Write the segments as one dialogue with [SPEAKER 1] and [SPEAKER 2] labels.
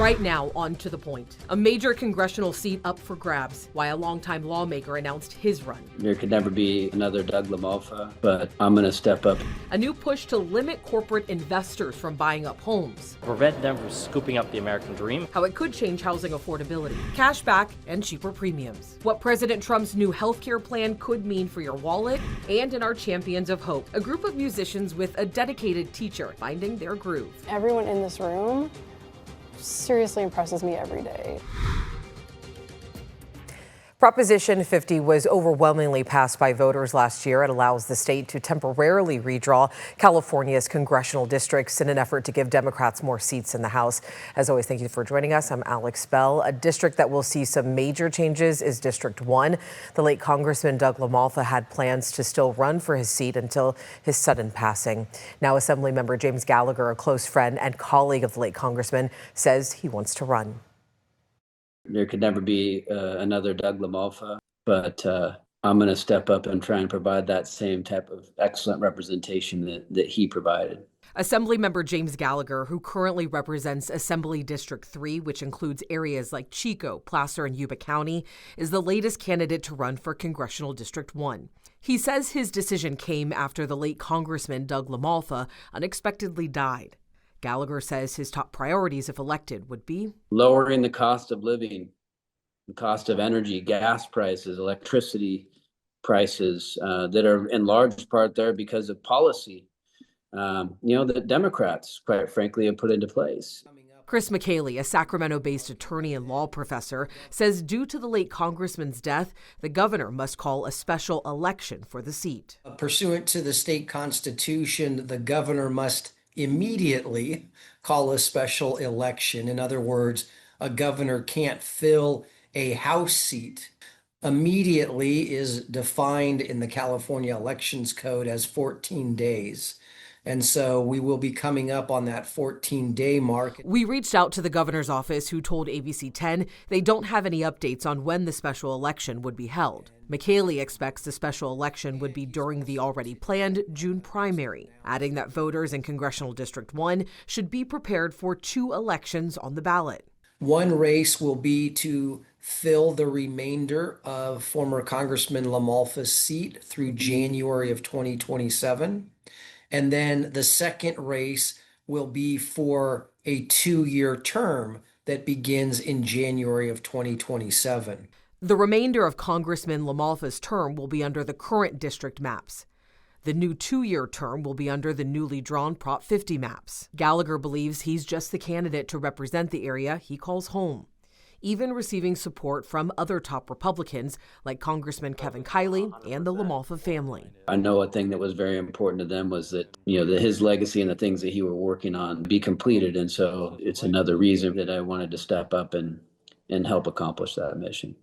[SPEAKER 1] Right now, on to the point. A major congressional seat up for grabs, why a longtime lawmaker announced his run.
[SPEAKER 2] There could never be another Doug LaMalfa, but I'm going to step up.
[SPEAKER 1] A new push to limit corporate investors from buying up homes.
[SPEAKER 3] Prevent them from scooping up the American dream.
[SPEAKER 1] How it could change housing affordability, cash back, and cheaper premiums. What President Trump's new healthcare plan could mean for your wallet, and in our Champions of Hope, a group of musicians with a dedicated teacher finding their groove.
[SPEAKER 4] Everyone in this room seriously impresses me every day.
[SPEAKER 5] Proposition 50 was overwhelmingly passed by voters last year. It allows the state to temporarily redraw California's congressional districts in an effort to give Democrats more seats in the House. As always, thank you for joining us. I'm Alex Bell. A district that will see some major changes is District 1. The late Congressman Doug LaMalfa had plans to still run for his seat until his sudden passing. Now, Assemblymember James Gallagher, a close friend and colleague of the late Congressman, says he wants to run.
[SPEAKER 2] There could never be another Doug LaMalfa, but I'm going to step up and try and provide that same type of excellent representation that he provided.
[SPEAKER 1] Assemblymember James Gallagher, who currently represents Assembly District 3, which includes areas like Chico, Placer, and Yuba County, is the latest candidate to run for Congressional District 1. He says his decision came after the late Congressman Doug LaMalfa unexpectedly died. Gallagher says his top priorities, if elected, would be
[SPEAKER 2] lowering the cost of living, the cost of energy, gas prices, electricity prices that are in large part there because of policy, that Democrats, quite frankly, have put into place.
[SPEAKER 1] Chris McKaylee, a Sacramento-based attorney and law professor, says due to the late congressman's death, the governor must call a special election for the seat.
[SPEAKER 6] Pursuant to the state constitution, the governor must immediately call a special election. In other words, a governor can't fill a House seat. Immediately is defined in the California Elections Code as 14 days. And so we will be coming up on that 14-day mark.
[SPEAKER 1] We reached out to the governor's office, who told ABC 10 they don't have any updates on when the special election would be held. McKaylee expects the special election would be during the already planned June primary, adding that voters in Congressional District 1 should be prepared for 2 elections on the ballot.
[SPEAKER 6] One race will be to fill the remainder of former Congressman LaMalfa's seat through January of 2027. And then the second race will be for a 2-year term that begins in January of 2027.
[SPEAKER 1] The remainder of Congressman LaMalfa's term will be under the current district maps. The new 2-year term will be under the newly drawn Prop 50 maps. Gallagher believes he's just the candidate to represent the area he calls home, even receiving support from other top Republicans like Congressman Kevin Kiley and the LaMalfa family.
[SPEAKER 2] I know a thing that was very important to them was that, that his legacy and the things that he were working on be completed. And so it's another reason that I wanted to step up and help accomplish that mission.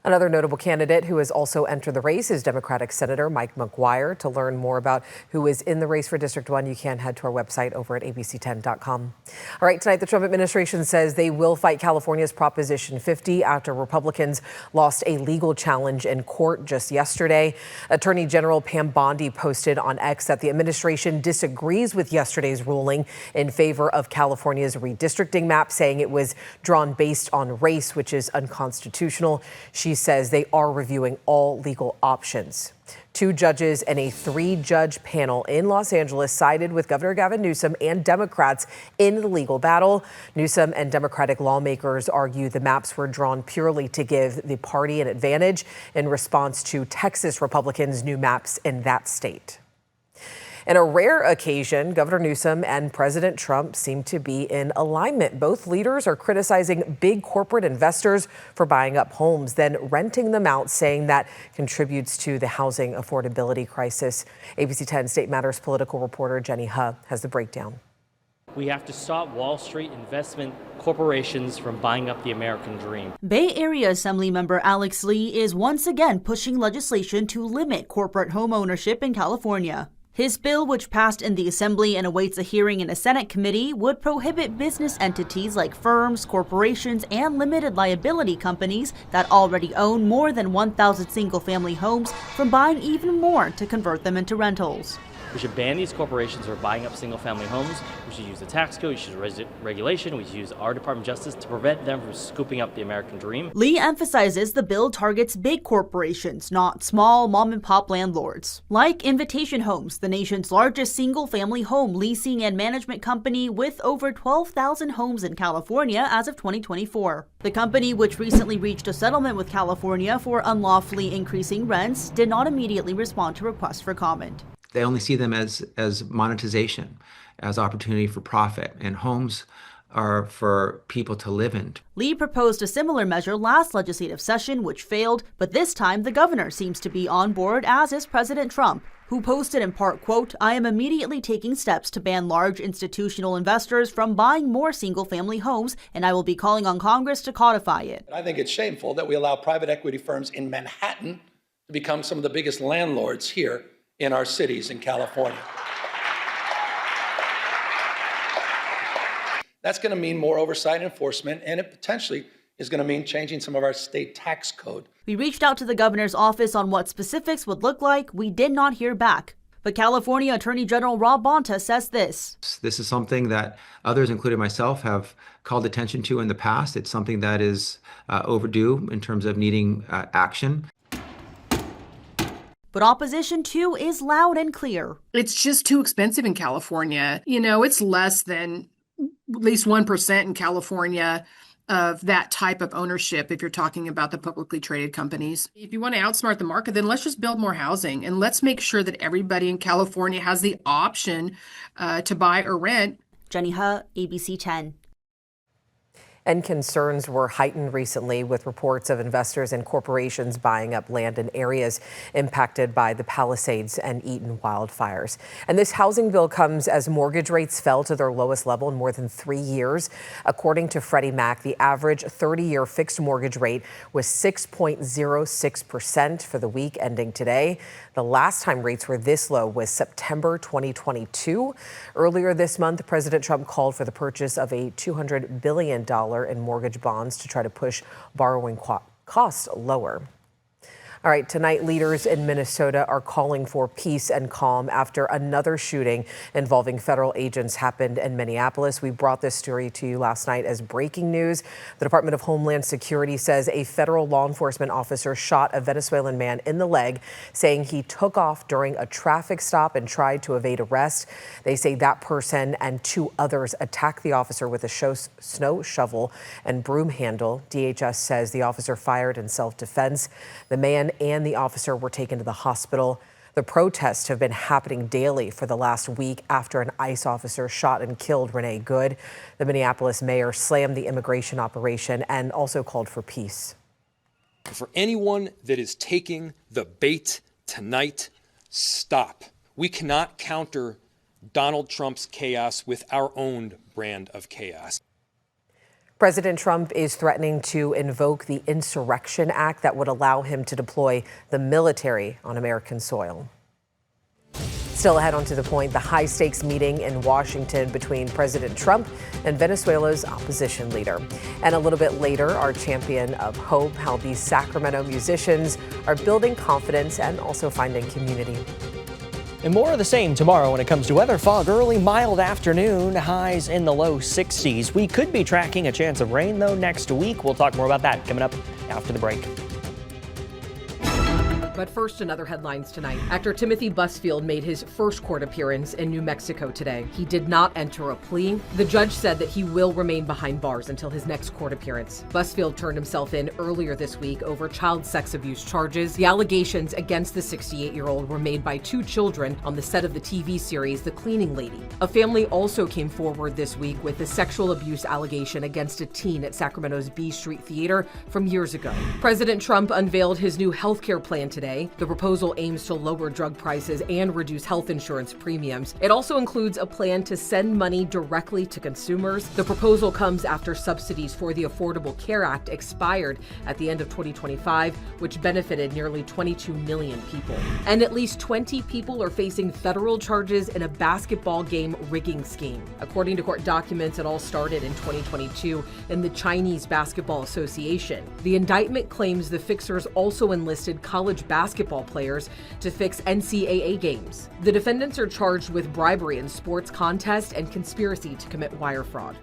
[SPEAKER 5] Another notable candidate who has also entered the race is Democratic Senator Mike McGuire. To learn more about who is in the race for District 1, you can head to our website over at abc10.com. All right, tonight the Trump administration says they will fight California's Proposition 50 after Republicans lost a legal challenge in court just yesterday. Attorney General Pam Bondi posted on X that the administration disagrees with yesterday's ruling in favor of California's redistricting map, saying it was drawn based on race, which is unconstitutional. She says they are reviewing all legal options. 2 judges and a 3-judge panel in Los Angeles sided with Governor Gavin Newsom and Democrats in the legal battle. Newsom and Democratic lawmakers argue the maps were drawn purely to give the party an advantage in response to Texas Republicans' new maps in that state. In a rare occasion, Governor Newsom and President Trump seem to be in alignment. Both leaders are criticizing big corporate investors for buying up homes, then renting them out, saying that contributes to the housing affordability crisis. ABC 10 State Matters political reporter Jenny Huh has the breakdown.
[SPEAKER 3] We have to stop Wall Street investment corporations from buying up the American dream.
[SPEAKER 7] Bay Area Assemblymember Alex Lee is once again pushing legislation to limit corporate home ownership in California. His bill, which passed in the Assembly and awaits a hearing in a Senate committee, would prohibit business entities like firms, corporations, and limited liability companies that already own more than 1,000 single-family homes from buying even more to convert them into rentals.
[SPEAKER 3] We should ban these corporations who are buying up single-family homes. We should use the tax code, we should use regulation, we should use our Department of Justice to prevent them from scooping up the American dream.
[SPEAKER 7] Lee emphasizes the bill targets big corporations, not small mom-and-pop landlords. Like Invitation Homes, the nation's largest single-family home leasing and management company with over 12,000 homes in California as of 2024. The company, which recently reached a settlement with California for unlawfully increasing rents, did not immediately respond to requests for comment.
[SPEAKER 8] They only see them as monetization, as opportunity for profit, and homes are for people to live in.
[SPEAKER 7] Lee proposed a similar measure last legislative session, which failed, but this time the governor seems to be on board, as is President Trump, who posted in part, quote, "I am immediately taking steps to ban large institutional investors from buying more single-family homes, and I will be calling on Congress to codify it."
[SPEAKER 9] I think it's shameful that we allow private equity firms in Manhattan to become some of the biggest landlords here in our cities in California. That's going to mean more oversight and enforcement, and it potentially is going to mean changing some of our state tax code.
[SPEAKER 7] We reached out to the governor's office on what specifics would look like. We did not hear back. But California Attorney General Rob Bonta says this.
[SPEAKER 8] This is something that others, including myself, have called attention to in the past. It's something that is overdue in terms of needing action.
[SPEAKER 7] But opposition, too, is loud and clear.
[SPEAKER 10] It's just too expensive in California. You know, it's less than at least 1% in California of that type of ownership if you're talking about the publicly traded companies. If you want to outsmart the market, then let's just build more housing and let's make sure that everybody in California has the option to buy or rent.
[SPEAKER 7] Jenny He, ABC 10.
[SPEAKER 5] And concerns were heightened recently with reports of investors and corporations buying up land in areas impacted by the Palisades and Eaton wildfires. And this housing bill comes as mortgage rates fell to their lowest level in more than 3 years. According to Freddie Mac, the average 30-year fixed mortgage rate was 6.06% for the week ending today. The last time rates were this low was September 2022. Earlier this month, President Trump called for the purchase of a $200 billion in mortgage bonds to try to push borrowing costs lower. All right, tonight, leaders in Minnesota are calling for peace and calm after another shooting involving federal agents happened in Minneapolis. We brought this story to you last night as breaking news. The Department of Homeland Security says a federal law enforcement officer shot a Venezuelan man in the leg, saying he took off during a traffic stop and tried to evade arrest. They say that person and 2 others attacked the officer with a snow shovel and broom handle. DHS says the officer fired in self-defense. The man and the officer were taken to the hospital. The protests have been happening daily for the last week after an ICE officer shot and killed Renee Good. The Minneapolis mayor slammed the immigration operation and also called for peace.
[SPEAKER 11] For anyone that is taking the bait tonight, stop. We cannot counter Donald Trump's chaos with our own brand of chaos.
[SPEAKER 5] President Trump is threatening to invoke the Insurrection Act that would allow him to deploy the military on American soil. Still ahead onto the point, the high-stakes meeting in Washington between President Trump and Venezuela's opposition leader. And a little bit later, our champion of hope, how these Sacramento musicians are building confidence and also finding community.
[SPEAKER 12] And more of the same tomorrow when it comes to weather. Fog early, mild afternoon, highs in the low 60s. We could be tracking a chance of rain, though, next week. We'll talk more about that coming up after the break.
[SPEAKER 1] But first, another headlines tonight. Actor Timothy Busfield made his first court appearance in New Mexico today. He did not enter a plea. The judge said that he will remain behind bars until his next court appearance. Busfield turned himself in earlier this week over child sex abuse charges. The allegations against the 68-year-old were made by 2 children on the set of the TV series The Cleaning Lady. A family also came forward this week with a sexual abuse allegation against a teen at Sacramento's B Street Theater from years ago. President Trump unveiled his new health care plan today. The proposal aims to lower drug prices and reduce health insurance premiums. It also includes a plan to send money directly to consumers. The proposal comes after subsidies for the Affordable Care Act expired at the end of 2025, which benefited nearly 22 million people. And at least 20 people are facing federal charges in a basketball game rigging scheme. According to court documents, it all started in 2022 in the Chinese Basketball Association. The indictment claims the fixers also enlisted college basketball players to fix NCAA games. The defendants are charged with bribery in sports contests and conspiracy to commit wire fraud.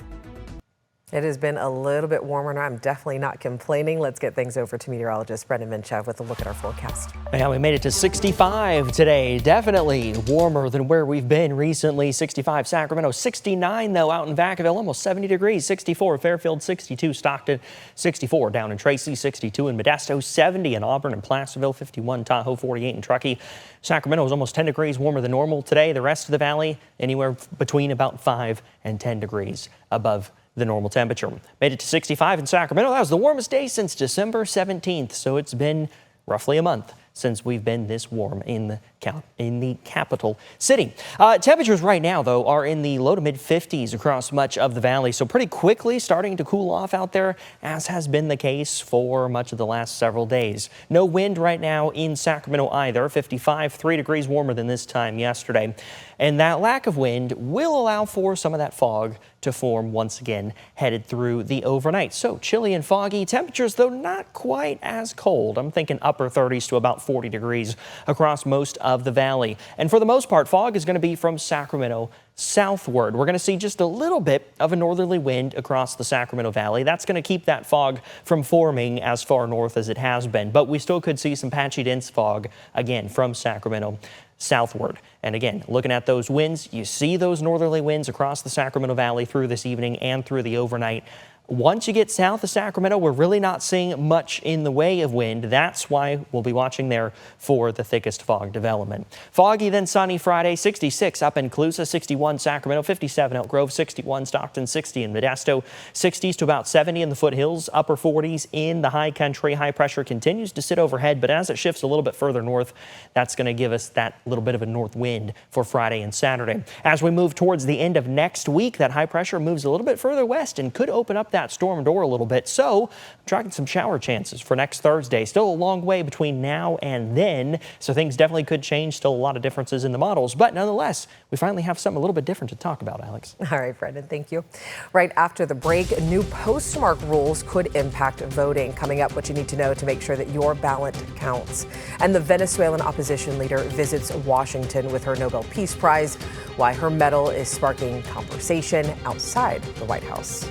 [SPEAKER 5] It has been a little bit warmer, and I'm definitely not complaining. Let's get things over to meteorologist Brendan Minchev with a look at our forecast.
[SPEAKER 12] Yeah, we made it to 65 today. Definitely warmer than where we've been recently. 65 Sacramento, 69 though out in Vacaville, almost 70 degrees. 64 Fairfield, 62 Stockton, 64 down in Tracy, 62 in Modesto, 70 in Auburn and Placerville, 51 Tahoe, 48 in Truckee. Sacramento is almost 10 degrees warmer than normal today. The rest of the valley anywhere between about 5 and 10 degrees above the normal temperature. Made it to 65 in Sacramento. That was the warmest day since December 17th. So it's been roughly a month since we've been this warm in the capital city. Temperatures right now, though, are in the low to mid 50s across much of the valley. So pretty quickly starting to cool off out there, as has been the case for much of the last several days. No wind right now in Sacramento either. 55, 3 degrees warmer than this time yesterday. And that lack of wind will allow for some of that fog to form once again headed through the overnight. So chilly and foggy temperatures, though not quite as cold. I'm thinking upper 30s to about 40 degrees across most of the valley. And for the most part, fog is going to be from Sacramento southward. We're going to see just a little bit of a northerly wind across the Sacramento Valley. That's going to keep that fog from forming as far north as it has been. But we still could see some patchy dense fog again from Sacramento southward. And again, looking at those winds, you see those northerly winds across the Sacramento Valley through this evening and through the overnight. Once you get south of Sacramento, we're really not seeing much in the way of wind. That's why we'll be watching there for the thickest fog development. Foggy, then sunny Friday, 66 up in Colusa, 61 Sacramento, 57 Elk Grove, 61 Stockton, 60 in Modesto, 60s to about 70 in the foothills, upper 40s in the high country. High pressure continues to sit overhead, but as it shifts a little bit further north, that's going to give us that little bit of a north wind for Friday and Saturday. As we move towards the end of next week, that high pressure moves a little bit further west and could open up that storm door a little bit. So I'm tracking some shower chances for next Thursday. Still a long way between now and then, so things definitely could change. Still a lot of differences in the models, but nonetheless, we finally have something a little bit different to talk about, Alex.
[SPEAKER 5] All right, Brendan, thank you. Right after the break, new postmark rules could impact voting. Coming up, what you need to know to make sure that your ballot counts. And the Venezuelan opposition leader visits Washington with her Nobel Peace Prize, why her medal is sparking conversation outside the White House.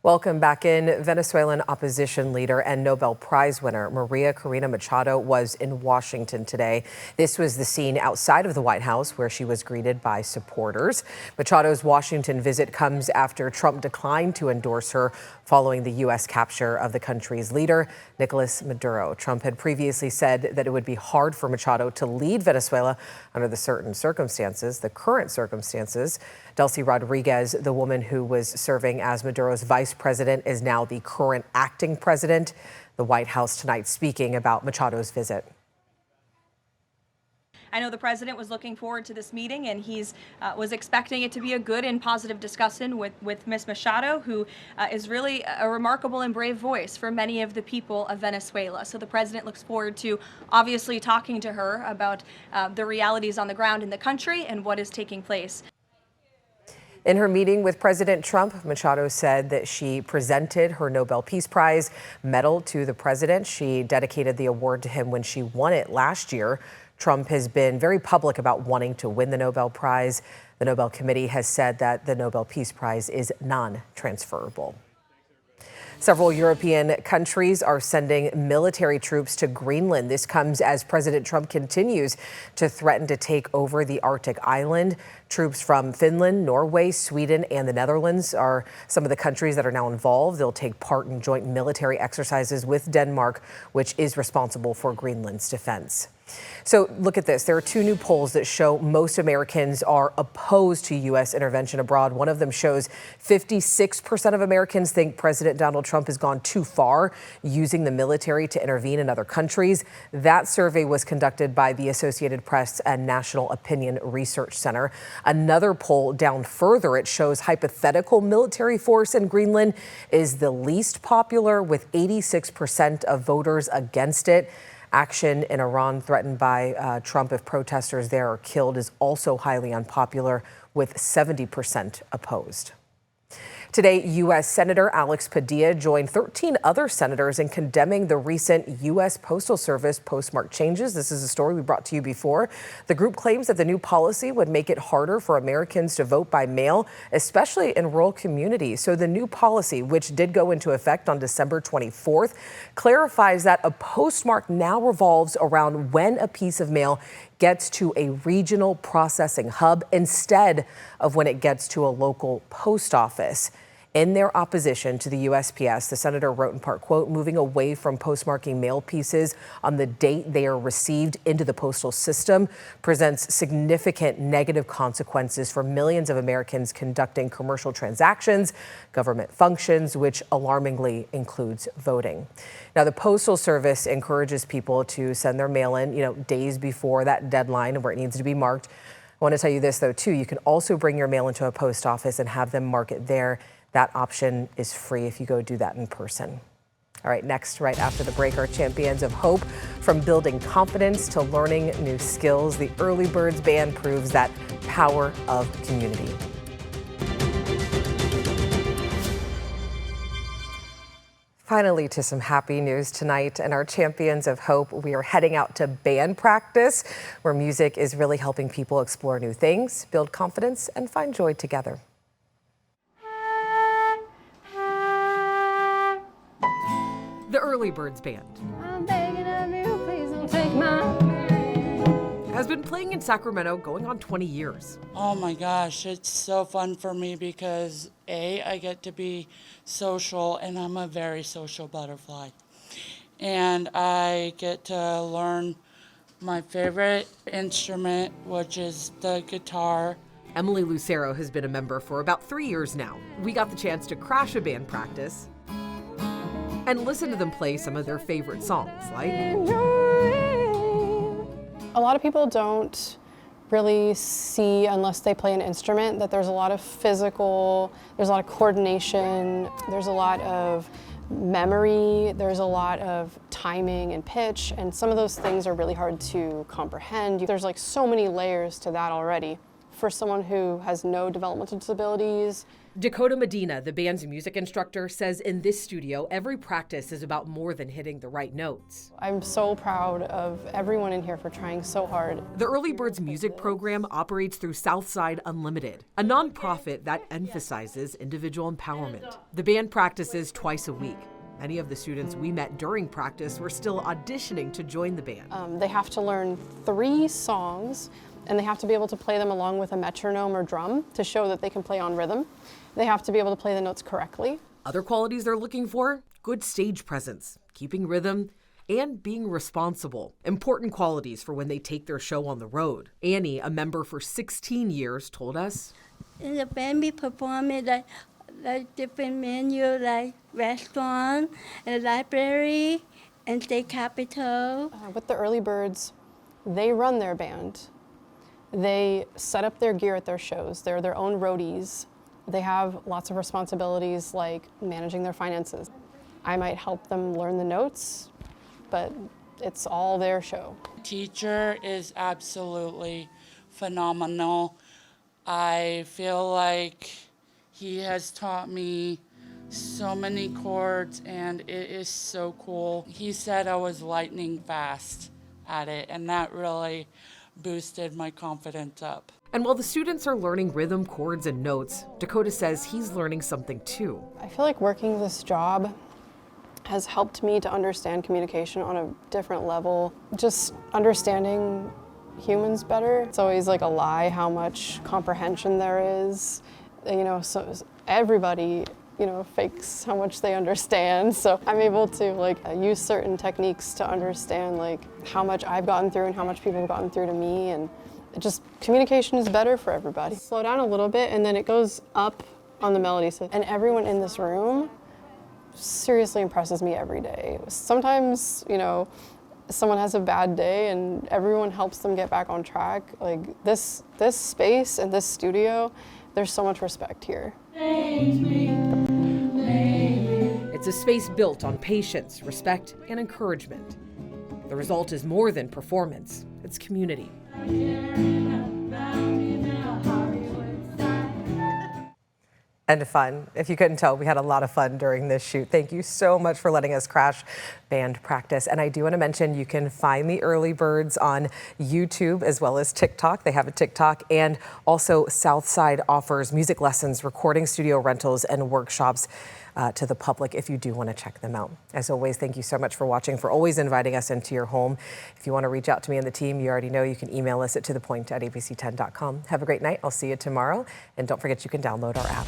[SPEAKER 5] Welcome back in. Venezuelan opposition leader and Nobel Prize winner Maria Corina Machado was in Washington today. This was the scene outside of the White House where she was greeted by supporters. Machado's Washington visit comes after Trump declined to endorse her following the U.S. capture of the country's leader, Nicolas Maduro. Trump had previously said that it would be hard for Machado to lead Venezuela under the current circumstances. Delcy Rodriguez, the woman who was serving as Maduro's vice president, is now the current acting president. The White House tonight speaking about Machado's visit.
[SPEAKER 13] I know the president was looking forward to this meeting, and he's was expecting it to be a good and positive discussion with Ms. Machado, who is really a remarkable and brave voice for many of the people of Venezuela. So the president looks forward to obviously talking to her about the realities on the ground in the country and what is taking place.
[SPEAKER 5] In her meeting with President Trump, Machado said that she presented her Nobel Peace Prize medal to the president. She dedicated the award to him when she won it last year. Trump has been very public about wanting to win the Nobel Prize. The Nobel Committee has said that the Nobel Peace Prize is non-transferable. Several European countries are sending military troops to Greenland. This comes as President Trump continues to threaten to take over the Arctic island. Troops from Finland, Norway, Sweden, and the Netherlands are some of the countries that are now involved. They'll take part in joint military exercises with Denmark, which is responsible for Greenland's defense. So look at this. There are two new polls that show most Americans are opposed to U.S. intervention abroad. One of them shows 56% of Americans think President Donald Trump has gone too far using the military to intervene in other countries. That survey was conducted by the Associated Press and National Opinion Research Center. Another poll down further, it shows hypothetical military force in Greenland is the least popular, with 86% of voters against it. Action in Iran threatened by Trump if protesters there are killed is also highly unpopular, with 70% opposed. Today, U.S. Senator Alex Padilla joined 13 other senators in condemning the recent U.S. Postal Service postmark changes. This is a story we brought to you before. The group claims that the new policy would make it harder for Americans to vote by mail, especially in rural communities. So the new policy, which did go into effect on December 24th, clarifies that a postmark now revolves around when a piece of mail gets to a regional processing hub instead of when it gets to a local post office. In their opposition to the USPS, the senator wrote in part, quote, moving away from postmarking mail pieces on the date they are received into the postal system presents significant negative consequences for millions of Americans conducting commercial transactions, government functions, which alarmingly includes voting. Now, the Postal Service encourages people to send their mail in, days before that deadline where it needs to be marked. I want to tell you this, though, too. You can also bring your mail into a post office and have them mark it there. That option is free if you go do that in person. All right, next, right after the break, our champions of hope. From building confidence to learning new skills, the Early Birds Band proves that power of community. Finally, to some happy news tonight, and our champions of hope, we are heading out to band practice, where music is really helping people explore new things, build confidence, and find joy together.
[SPEAKER 1] The Early Birds Band
[SPEAKER 4] I'm begging of you, please don't take my
[SPEAKER 1] has been playing in Sacramento going on 20 years.
[SPEAKER 14] Oh my gosh, it's so fun for me because I get to be social, and I'm a very social butterfly. And I get to learn my favorite instrument, which is the guitar.
[SPEAKER 1] Emily Lucero has been a member for about 3 years now. We got the chance to crash a band practice and listen to them play some of their favorite songs, like
[SPEAKER 4] A lot of people don't really see, unless they play an instrument, that there's a lot of there's a lot of coordination, there's a lot of memory, there's a lot of timing and pitch, and some of those things are really hard to comprehend. There's like so many layers to that already. For someone who has no developmental disabilities.
[SPEAKER 1] Dakota Medina, the band's music instructor, says in this studio, every practice is about more than hitting the right notes.
[SPEAKER 4] I'm so proud of everyone in here for trying so hard.
[SPEAKER 1] The Early Birds music program operates through Southside Unlimited, a nonprofit that emphasizes individual empowerment. The band practices twice a week. Many of the students we met during practice were still auditioning to join the band.
[SPEAKER 4] They have to learn 3 songs, and they have to be able to play them along with a metronome or drum to show that they can play on rhythm. They have to be able to play the notes correctly.
[SPEAKER 1] Other qualities they're looking for: good stage presence, keeping rhythm, and being responsible. Important qualities for when they take their show on the road. Annie, a member for 16 years, told us,
[SPEAKER 15] in the band we perform at like different menu, like restaurant and library and state capitol.
[SPEAKER 4] With the Early Birds, they run their band. They set up their gear at their shows. They're their own roadies. They have lots of responsibilities like managing their finances. I might help them learn the notes, but it's all their show.
[SPEAKER 14] Teacher is absolutely phenomenal. I feel like he has taught me so many chords, and it is so cool. He said I was lightning fast at it, and that really boosted my confidence up.
[SPEAKER 1] And while the students are learning rhythm, chords, and notes, Dakota says he's learning something too.
[SPEAKER 4] I feel like working this job has helped me to understand communication on a different level. Just understanding humans better. It's always like a lie how much comprehension there is. So everybody, fakes how much they understand. So I'm able to use certain techniques to understand how much I've gotten through and how much people have gotten through to me, and communication is better for everybody. Slow down a little bit and then it goes up on the melody. And everyone in this room seriously impresses me every day. Sometimes, someone has a bad day and everyone helps them get back on track. Like this space and this studio, there's so much respect here.
[SPEAKER 1] It's a space built on patience, respect, and encouragement. The result is more than performance, it's community.
[SPEAKER 5] And fun. If you couldn't tell, we had a lot of fun during this shoot. Thank you so much for letting us crash band practice. And I do want to mention you can find the Early Birds on YouTube as well as TikTok. They have a TikTok, and also Southside offers music lessons, recording studio rentals, and workshops to the public if you do want to check them out. As always, thank you so much for watching, for always inviting us into your home. If you want to reach out to me and the team, you already know you can email us at tothepoint@abc10.com. Have a great night. I'll see you tomorrow. And don't forget you can download our app.